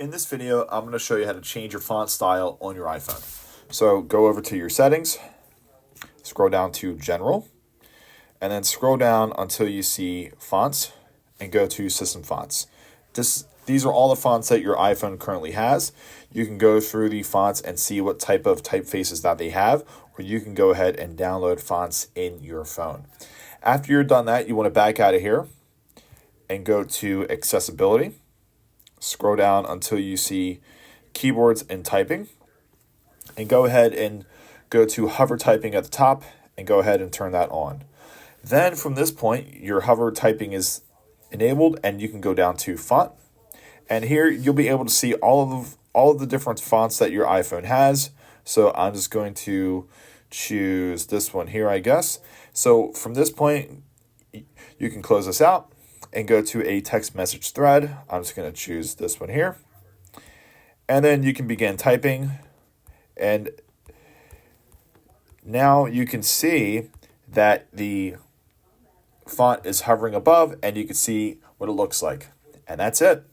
In this video, I'm going to show you how to change your font style on your iPhone. So go over to your settings, scroll down to General, and then scroll down until you see Fonts, and go to System Fonts. These are all the fonts that your iPhone currently has. You can go through the fonts and see what type of typefaces that they have, or you can go ahead and download fonts in your phone. After you're done that, you want to back out of here and go to Accessibility. Scroll down until you see Keyboards and Typing, and go ahead and go to Hover Typing at the top and go ahead and turn that on. Then from this point, your hover typing is enabled and you can go down to Font. And here you'll be able to see all of the different fonts that your iPhone has. So I'm just going to choose this one here, I guess. So from this point, you can close this out and go to a text message thread. I'm just going to choose this one here. And then you can begin typing. And now you can see that the font is hovering above and you can see what it looks like. And that's it.